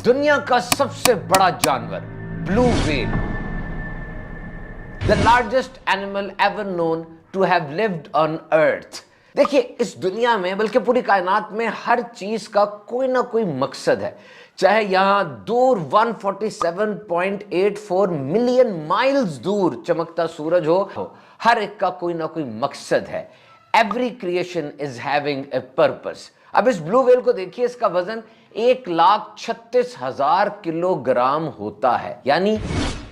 दुनिया का सबसे बड़ा जानवर blue whale, the largest animal ever known to have lived on earth. देखिए, इस दुनिया में बल्कि पूरी कायनात में हर चीज का कोई ना कोई मकसद है। चाहे यहां दूर 147.84 मिलियन माइल्स दूर चमकता सूरज हो, हर एक का कोई ना कोई मकसद है। Every creation is having a purpose. अब इस ब्लू व्हेल को देखिए, इसका वजन 1,36,000 किलोग्राम होता है, यानी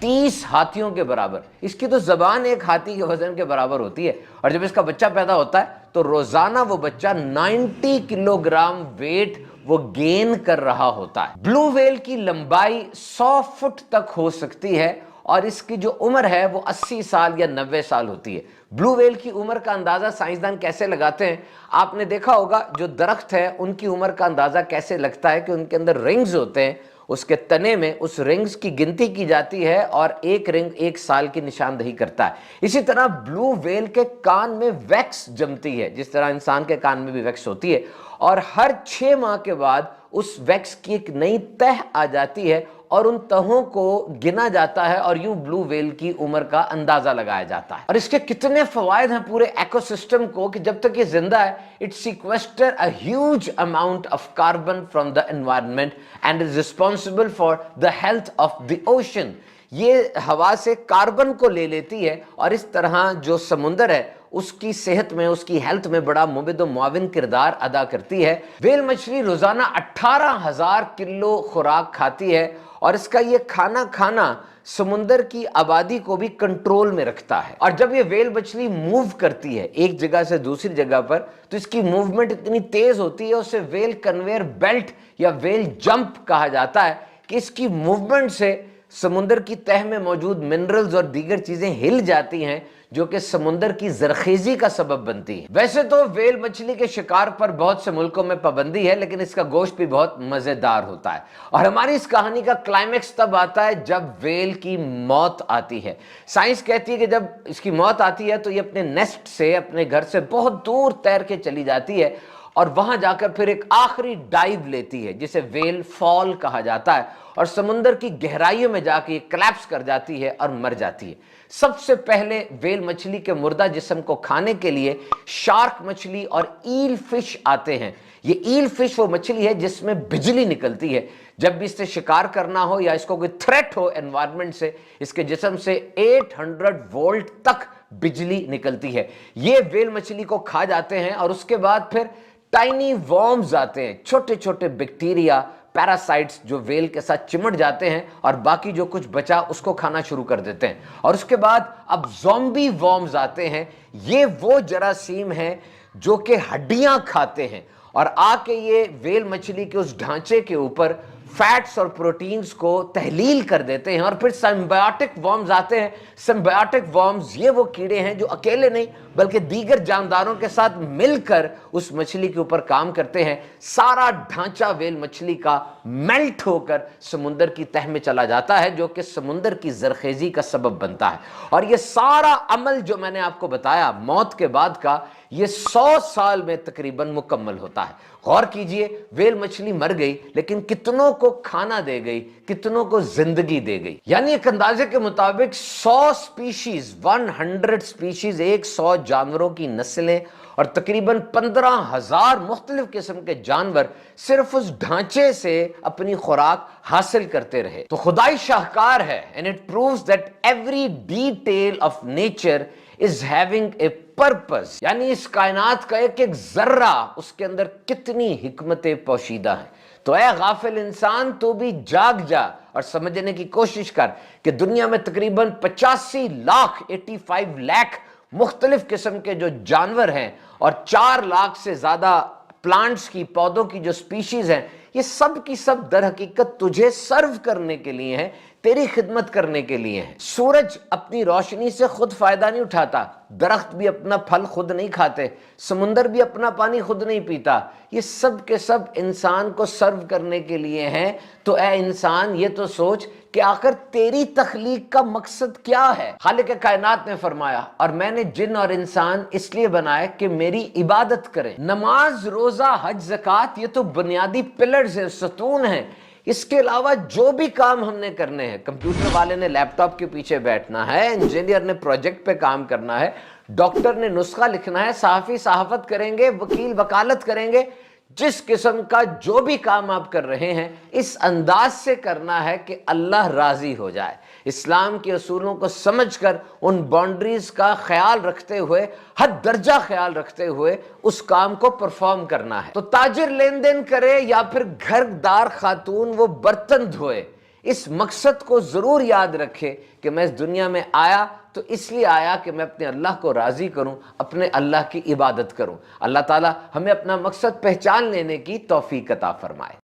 30 हाथियों के बराबर। इसकी तो जबान एक हाथी के वजन के बराबर होती है, और जब इसका बच्चा पैदा होता है तो रोजाना वो बच्चा 90 किलोग्राम वेट वो गेन कर रहा होता है। ब्लू व्हेल की लंबाई 100 फुट तक हो सकती है, और इसकी जो उम्र है वो 80 साल या 90 साल होती है। ब्लू व्हेल की उम्र का अंदाजा साइंसदान कैसे लगाते हैं? आपने देखा होगा, जो दरख्त है उनकी उम्र का अंदाजा कैसे लगता है कि उनके अंदर रिंग्स होते हैं, उसके तने में उस रिंग्स की गिनती की जाती है और एक रिंग 1 साल की निशानदही करता है। इसी तरह ब्लू व्हेल के कान में वैक्स जमती है, जिस तरह इंसान के कान में भी वैक्स होती है, और हर 6 माह के बाद उस वैक्स की एक नई तह आ जाती है और उन तहों को गिना जाता है, और यूं ब्लू व्हेल की उम्र का अंदाजा लगाया जाता है। और इसके कितने फवायद हैं पूरे इकोसिस्टम को कि जब तक ये जिंदा है, it sequester a huge amount of carbon from the environment and is responsible for the health of the ocean. ये हवा से कार्बन को ले लेती है, और इस तरह जो समुंदर है उसकी सेहत में, उसकी हेल्थ में बड़ा मुबिद व मुआविन किरदार अदा करती है। व्हेल मछली रोजाना 18,000 किलो खुराक खाती है, और इसका ये खाना समुंदर की आबादी को भी कंट्रोल में रखता है। और जब ये व्हेल मछली मूव करती है एक जगह से दूसरी जगह पर, तो इसकी मूवमेंट इतनी तेज होती है, उसे व्हेल कन्वेयर बेल्ट या व्हेल जंप कहा जाता है कि इसकी मूवमेंट से समुंदर की तह में मौजूद मिनरल्स और दीगर चीजें हिल जाती हैं, जो कि समुंदर की जरखेजी का सबब बनती है। वैसे तो व्हेल मछली के शिकार पर बहुत से मुल्कों में पाबंदी है, लेकिन इसका गोश्त भी बहुत मजेदार होता है। और हमारी इस कहानी का क्लाइमेक्स तब आता है जब व्हेल की मौत आती है। साइंस कहती है कि जब इसकी मौत आती है तो ये अपने नेस्ट से, अपने घर से बहुत दूर तैर के चली जाती है, और वहां जाकर फिर एक आखिरी डाइव लेती है, जिसे व्हेल फॉल कहा जाता है, और समुंदर की गहराइयों में जाके कोलैप्स कर जाती है और मर जाती है। सबसे पहले व्हेल मछली के मुर्दा जिस्म को खाने के लिए शार्क मछली और ईल फिश आते हैं। ये ईल फिश वो मछली है जिसमें बिजली निकलती है। जब भी इससे शिकार करना हो या इसको कोई थ्रेट हो एनवायरनमेंट से, इसके जिस्म से 800 वोल्ट तक बिजली निकलती है। ये व्हेल मछली को खा जाते हैं, और उसके बाद फिर टाइनी वॉर्म्स आते हैं, छोटे छोटे बैक्टीरिया, पैरासाइट्स, जो व्हेल के साथ चिमट जाते हैं और बाकी जो कुछ बचा उसको खाना शुरू कर देते हैं। और उसके बाद अब ज़ॉम्बी वॉर्म्स आते हैं। ये वो जरासीम हैं जो कि हड्डियां खाते हैं, और आके ये व्हेल मछली के उस ढांचे के ऊपर फैट्स और प्रोटीन्स को तहलील कर देते हैं। और फिर सिम्बायोटिक वॉर्म्स आते हैं। सिम्बायोटिक वॉर्म्स ये वो कीड़े हैं जो अकेले नहीं बल्कि दीगर जानदारों के साथ मिलकर उस मछली के ऊपर काम करते हैं। सारा ढांचा व्हेल मछली का मेल्ट होकर समुंदर की तह में चला जाता है, जो कि समुंदर की जरखेजी का सबब बनता है। और ये सारा अमल जो मैंने आपको बताया मौत के बाद का, ये 100 साल में तकरीबन मुकम्मल होता है। गौर कीजिए, व्हेल मछली मर गई, लेकिन कितनों को खाना दे गई, कितनों को जिंदगी दे गई। यानी एक अंदाजे के मुताबिक 100 स्पीशीज, 100 स्पीशीज, 100 जानवरों की नस्लें और तकरीबन 15,000 मुख्तलिफ किस्म के जानवर सिर्फ उस ढांचे से अपनी खुराक हासिल करते रहे। तो खुदाई शाहकार है, and it proves that every detail of nature is having a purpose. यानी इस कायनात का एक एक जर्रा, उसके अंदर कितनी हिकमतें पोशीदा हैं। तो ऐ गाफिल इंसान, तो भी जाग जा और समझने की कोशिश कर कि दुनिया में तकरीबन 85 लाख 85 लाख मुख्तलिफ किस्म के जो जानवर हैं, और 4 लाख से ज्यादा प्लांट्स की, पौधों की जो स्पीशीज हैं, ये सब की सब दर हकीकत तुझे सर्व करने के लिए हैं, तेरी खिदमत करने के लिए हैं। सूरज अपनी रोशनी से खुद फायदा नहीं उठाता, दरख्त भी अपना फल खुद नहीं खाते, समुंदर भी अपना पानी खुद नहीं पीता। ये सब के सब इंसान को सर्व करने के लिए हैं। तो ऐ इंसान, ये तो सोच कि आखिर तेरी तख्लीक का मकसद क्या है। खालिक कायनात ने फरमाया, और मैंने जिन और इंसान इसलिए बनाए कि मेरी इबादत करें। नमाज, रोजा, हज, ज़कात, ये तो बुनियादी पिलर्स हैं, सतून हैं। اس کے علاوہ جو بھی کام ہم نے کرنے ہیں، کمپیوٹر والے نے لیپ ٹاپ کے پیچھے بیٹھنا ہے، انجینئر نے پروجیکٹ پہ کام کرنا ہے، ڈاکٹر نے نسخہ لکھنا ہے، صحافی صحافت کریں گے، وکیل وکالت کریں گے، جس قسم کا جو بھی کام آپ کر رہے ہیں اس انداز سے کرنا ہے کہ اللہ راضی ہو جائے، اسلام کے اصولوں کو سمجھ کر ان باؤنڈریز کا خیال رکھتے ہوئے، حد درجہ خیال رکھتے ہوئے اس کام کو پرفارم کرنا ہے۔ تو تاجر لین دین کرے یا پھر گھر دار خاتون وہ برتن دھوئے، اس مقصد کو ضرور یاد رکھے کہ میں اس دنیا میں آیا تو اس لیے آیا کہ میں اپنے اللہ کو راضی کروں، اپنے اللہ کی عبادت کروں۔ اللہ تعالی ہمیں اپنا مقصد پہچان لینے کی توفیق عطا فرمائے۔